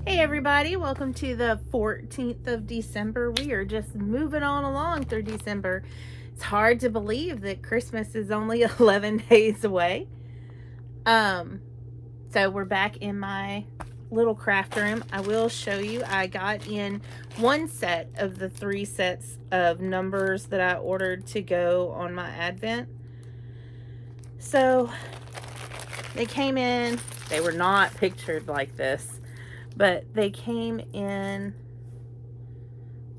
Hey everybody, welcome to the 14th of December. We are just moving on along through December. It's hard to believe that Christmas is only 11 days away. So we're back in my little craft room. I will show you, I got in one set of the 3 sets of numbers that I ordered to go on my Advent. So they came in, they were not pictured like this, but they came in,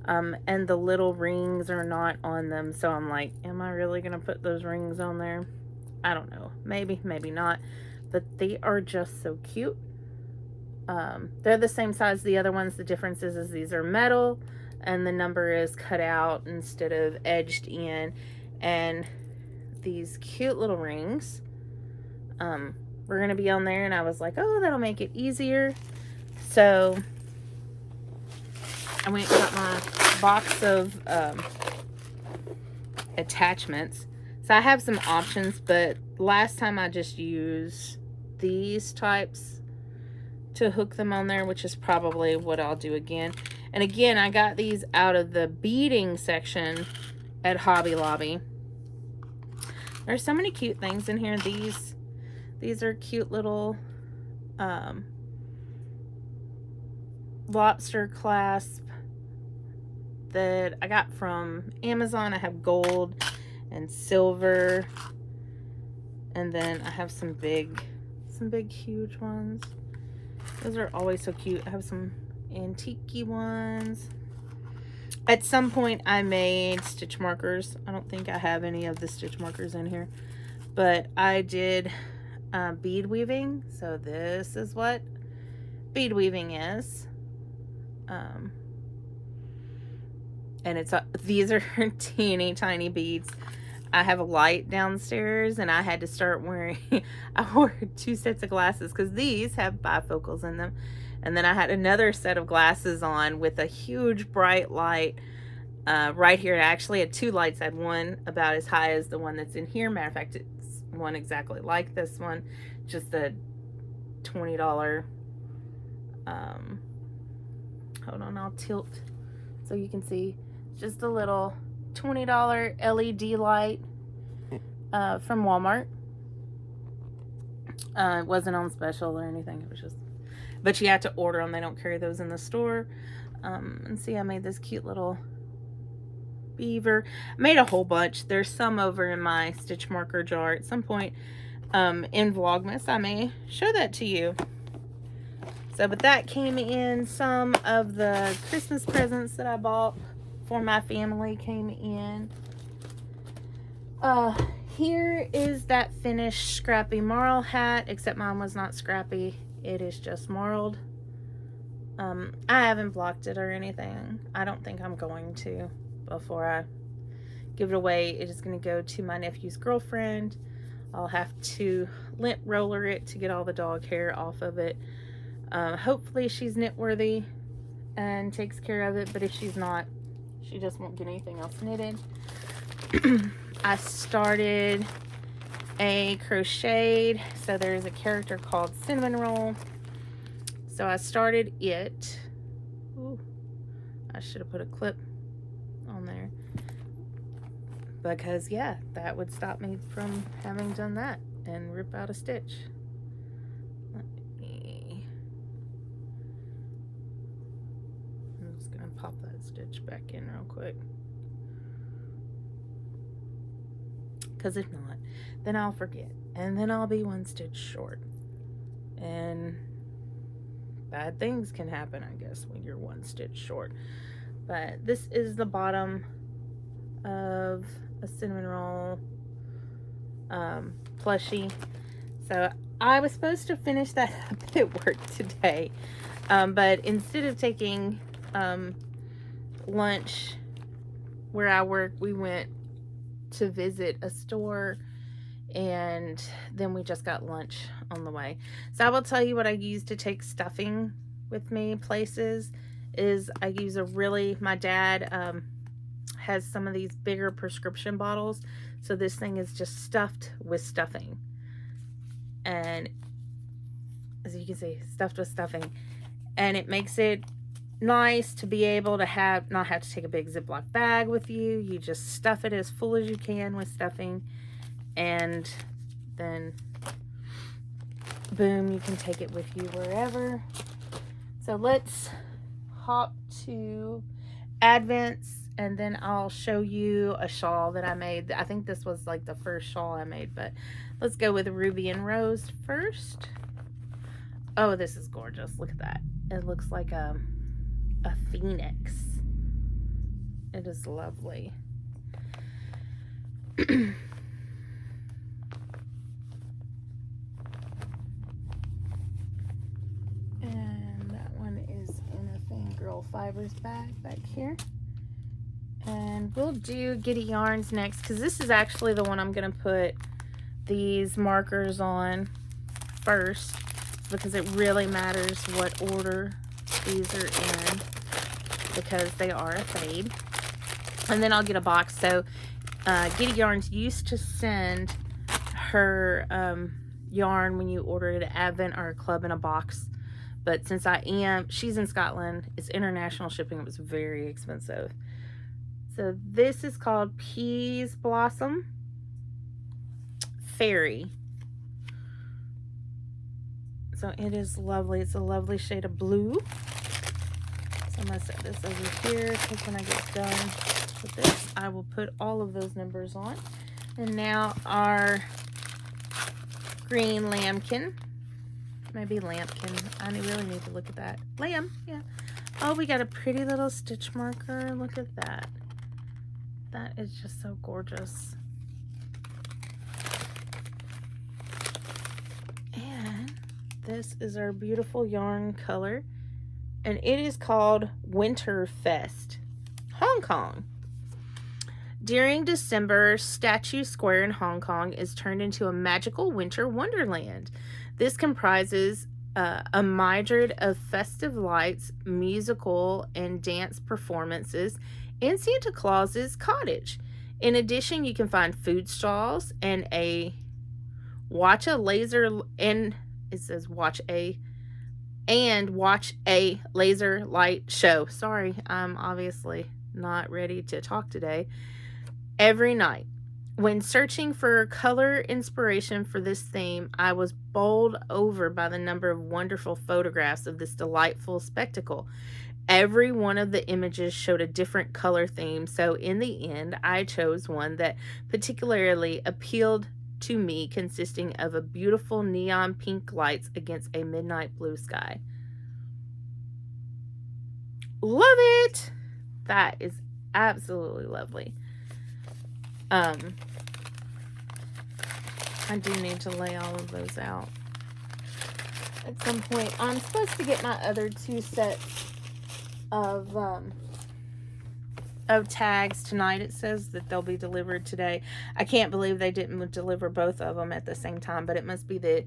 and the little rings are not on them. So I'm like, am I really going to put those rings on there? I don't know. Maybe, maybe not. But they are just so cute. They're the same size as the other ones. The difference is these are metal and the number is cut out instead of edged in. And these cute little rings, we're going to be on there. And I was like, oh, that'll make it easier. So I went and got my box of attachments. So I have some options, but last time I just used these types to hook them on there, which is probably what I'll do again. And again, I got these out of the beading section at Hobby Lobby. There's so many cute things in here. These are cute little lobster clasp that I got from Amazon. I have gold and silver, and then I have some big huge ones. Those are always so cute. I have some antique ones. At some point I made stitch markers. I don't think I have any of the stitch markers in here, but I did bead weaving. So this is what bead weaving is. And it's these are teeny tiny beads. I have a light downstairs, and I had to start wearing I wore 2 sets of glasses because these have bifocals in them, and then I had another set of glasses on with a huge bright light right here. And I actually had 2 lights. I had one about as high as the one that's in here. Matter of fact, it's one exactly like this one, just a $20 hold on, I'll tilt so you can see. Just a little $20 LED light from Walmart. It wasn't on special or anything. It was just, but you have to order them. They don't carry those in the store. And see, I made this cute little beaver. I made a whole bunch. There's some over in my stitch marker jar. At some point in Vlogmas, I may show that to you. So, but that came in. Some of the Christmas presents that I bought for my family came in. Here is that finished scrappy marl hat, except mine was not scrappy. It is just marled. I haven't blocked it or anything. I don't think I'm going to before I give it away. It is going to go to my nephew's girlfriend. I'll have to lint roller it to get all the dog hair off of it. Hopefully she's knit worthy and takes care of it, but if she's not, she just won't get anything else knitted. I started a crocheted, so there's a character called Cinnamon Roll. So I started it. Ooh, I should have put a clip on there, because yeah, that would stop me from having done that and rip out a stitch. I'm just gonna pop that stitch back in real quick, because if not, then I'll forget, and then I'll be 1 stitch short, and bad things can happen, I guess, when you're 1 stitch short. But this is the bottom of a Cinnamon Roll plushie. So I was supposed to finish that up at work today, but instead of taking lunch where I work, we went to visit a store, and then we just got lunch on the way. So I will tell you what I use to take stuffing with me places is I use my dad has some of these bigger prescription bottles, so this thing is just stuffed with stuffing, and as you can see, stuffed with stuffing. And it makes it nice to be able to not have to take a big Ziploc bag with you. You just stuff it as full as you can with stuffing, and then boom, you can take it with you wherever. So let's hop to Advents, and then I'll show you a shawl that I made. I think this was like the first shawl I made, but let's go with Ruby and Rose first. Oh, this is gorgeous. Look at that. It looks like a phoenix. It is lovely. And that one is in a Fangirl Fibers bag back here. And we'll do Giddy Yarns next, because this is actually the one I'm going to put these markers on first, because it really matters what order these are in, because they are a fade. And then I'll get a box. So Giddy Yarns used to send her yarn when you ordered at Advent or a club in a box, but since she's in Scotland, it's international shipping. It was very expensive. So this is called Peas Blossom Fairy. So it is lovely. It's a lovely shade of blue. So I'm going to set this over here, because when I get done with this, I will put all of those numbers on. And now our green lambkin. Maybe lambkin. I really need to look at that. Lamb, yeah. Oh, we got a pretty little stitch marker. Look at that. That is just so gorgeous. And this is our beautiful yarn color, and it is called Winter Fest, Hong Kong. During December, Statue Square in Hong Kong is turned into a magical winter wonderland. This comprises a myriad of festive lights, musical and dance performances, and Santa Claus's cottage. In addition, you can find food stalls and watch a laser light show. Sorry, I'm obviously not ready to talk today. Every night. When searching for color inspiration for this theme, I was bowled over by the number of wonderful photographs of this delightful spectacle. Every one of the images showed a different color theme, so in the end, I chose one that particularly appealed to me, consisting of a beautiful neon pink lights against a midnight blue sky. Love it! That is absolutely lovely. I do need to lay all of those out at some point. I'm supposed to get my other two sets of tags tonight. It says that they'll be delivered today. I can't believe they didn't deliver both of them at the same time, but it must be the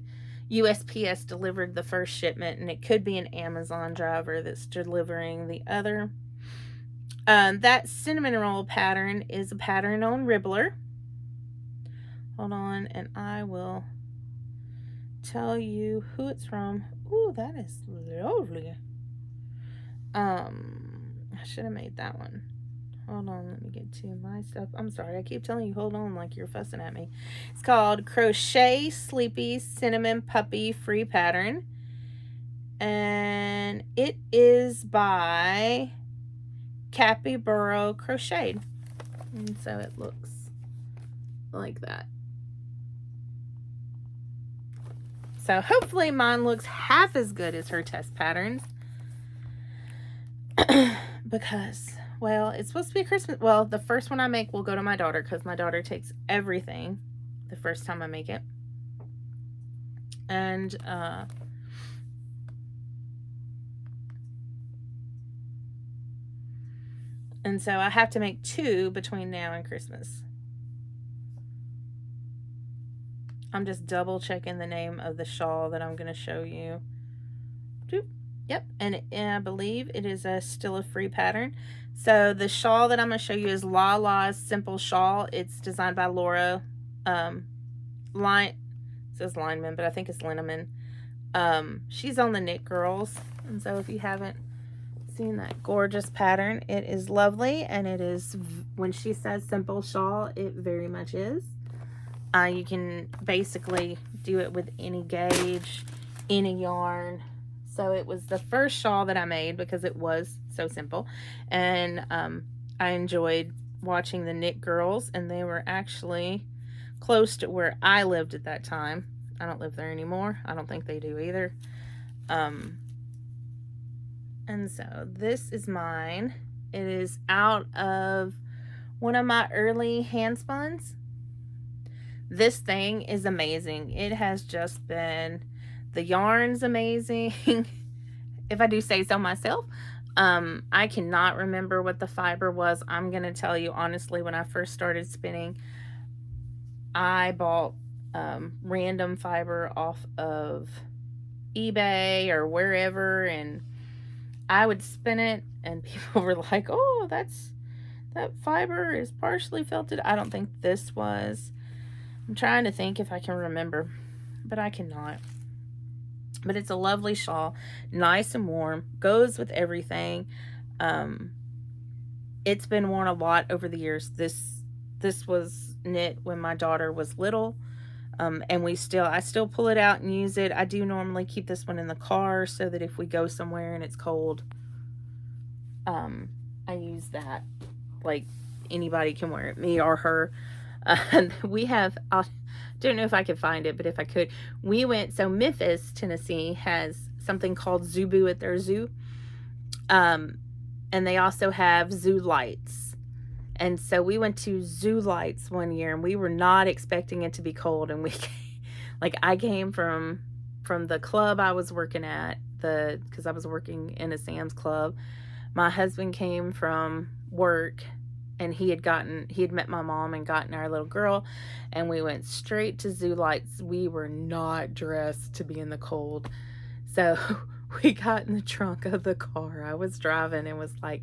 USPS delivered the first shipment, and it could be an Amazon driver that's delivering the other. That cinnamon roll pattern is a pattern on Ribbler. Hold on, and I will tell you who it's from. Ooh, that is lovely. I should have made that one. Hold on, let me get to my stuff. I'm sorry, I keep telling you hold on like you're fussing at me. It's called Crochet Sleepy Cinnamon Puppy Free Pattern. And it is by Capybara Crocheted. And so it looks like that. So hopefully mine looks half as good as her test patterns. Because, well, it's supposed to be Christmas. Well, the first one I make will go to my daughter, because my daughter takes everything the first time I make it. And so I have to make two between now and Christmas. I'm just double checking the name of the shawl that I'm going to show you. Yep, and I believe it is still a free pattern. So the shawl that I'm going to show you is Lala's Simple Shawl. It's designed by Laura. It says Lineman, but I think it's Lineman. She's on the Knit Girls, And so if you haven't seen that gorgeous pattern, it is lovely, and it is, when she says simple shawl, it very much is. You can basically do it with any gauge, any yarn. So it was the first shawl that I made because it was so simple, and I enjoyed watching the Knit Girls, and they were actually close to where I lived at that time. I don't live there anymore. I don't think they do either. And so this is mine. It is out of one of my early hand spuns. This thing is amazing. It has just been, the yarn's amazing. If I do say so myself. I cannot remember what the fiber was. I'm going to tell you honestly, when I first started spinning, I bought random fiber off of eBay or wherever, and I would spin it, and people were like, oh, that fiber is partially felted. I don't think this was. I'm trying to think if I can remember, but I cannot. But it's a lovely shawl, nice and warm, goes with everything. It's been worn a lot over the years. This was knit when my daughter was little, and I still pull it out and use it. I do normally keep this one in the car so that if we go somewhere and it's cold, I use that. Like, anybody can wear it, me or her. We have, I don't know if I could find it, but if I could, we went, so Memphis, Tennessee has something called Zubu at their zoo. And they also have zoo lights. And so we went to zoo lights one year, and we were not expecting it to be cold. And I came from the club I was working at, because I was working in a Sam's Club. My husband came from work, and he had met my mom and gotten our little girl, and we went straight to zoo lights. We were not dressed to be in the cold. So we got in the trunk of the car I was driving and was like,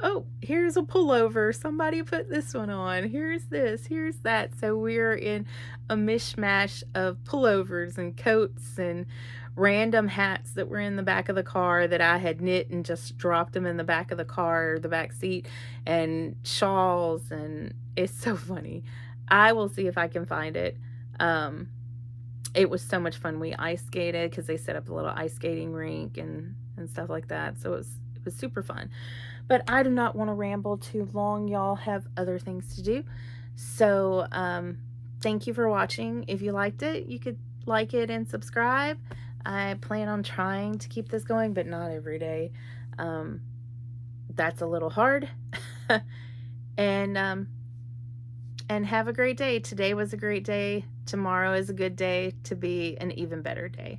oh, here's a pullover. Somebody put this one on. Here's this, here's that. So we're in a mishmash of pullovers and coats and random hats that were in the back of the car that I had knit and just dropped them in the back of the car, or the back seat, and shawls, and it's so funny. I will see if I can find it. It was so much fun. We ice skated because they set up a little ice skating rink and stuff like that. So it was super fun. But I do not want to ramble too long. Y'all have other things to do. So thank you for watching. If you liked it, you could like it and subscribe. I plan on trying to keep this going, but not every day. That's a little hard. And have a great day. Today was a great day. Tomorrow is a good day to be an even better day.